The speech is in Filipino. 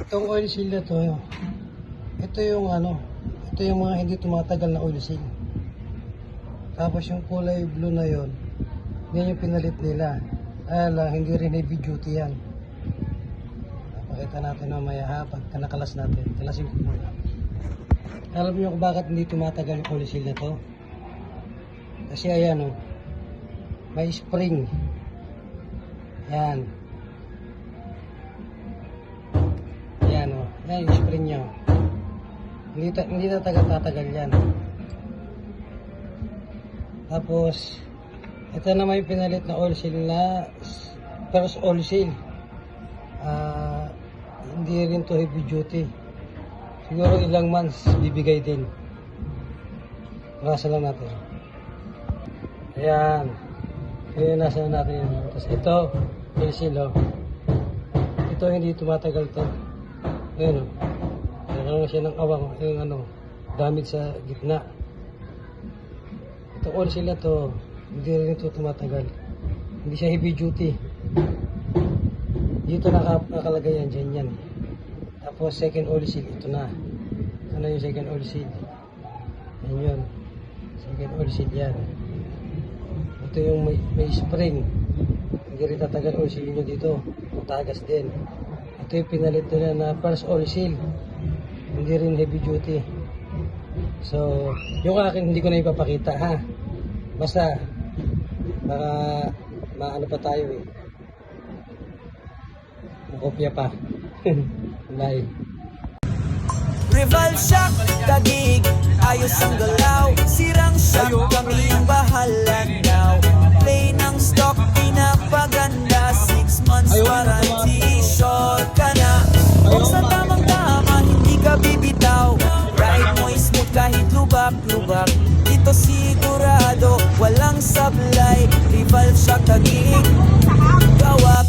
Itong oil seal na to, ito yung ito yung mga hindi tumatagal na oil seal. Tapos yung kulay blue na yon, yan yung pinalit nila. Hindi rin heavy duty yan. Pakita natin mamaya ha, pagka nakalas natin. Kalasin ko muna. Alam niyo kung bakit hindi tumatagal yung oil seal na to? Kasi ayan may spring. Yan. Yan yan yung spring niya. Hindi tatagal yan. Tapos ito naman yung pinalit na oil seal na first oil seal. Hindi rin to heavy duty. Siguro ilang months bibigay din. Nasa lang natin. Ayan. Ayan, nasa lang natin yan. Tapos ito, oil seal ito hindi tumatagal to. Ayan Meron siya ng awang, yung damage sa gitna. Ito oil seal na to, hindi rin ito tumatagal. Hindi siya heavy duty. Dito nakalagay yan, dyan yan. Tapos second oil seal, ito na. Ito na yung second oil seal. Yan yun. Second oil seal yan. Ito yung may spring. Hindi rin tatagal oil seal nyo dito. Matagas din. Ito yung pinalit nila na first oil seal. Hindi rin heavy duty. So, yung akin hindi ko na ipapakita ha. Basta, baka maano pa tayo Makopya pa. Live. Rival shock, tagig, ayos ang galaw. Sirang shock, kami ang bahala now. Play ng stock, pinapaganda. 6 months warranty, sure ka na. Kung sa tamang tama, hindi ka bibitaw. Ride mo smooth kahit lubak-lubak. Dito sigurado, walang sablay. Rival shock, tagig, gawak.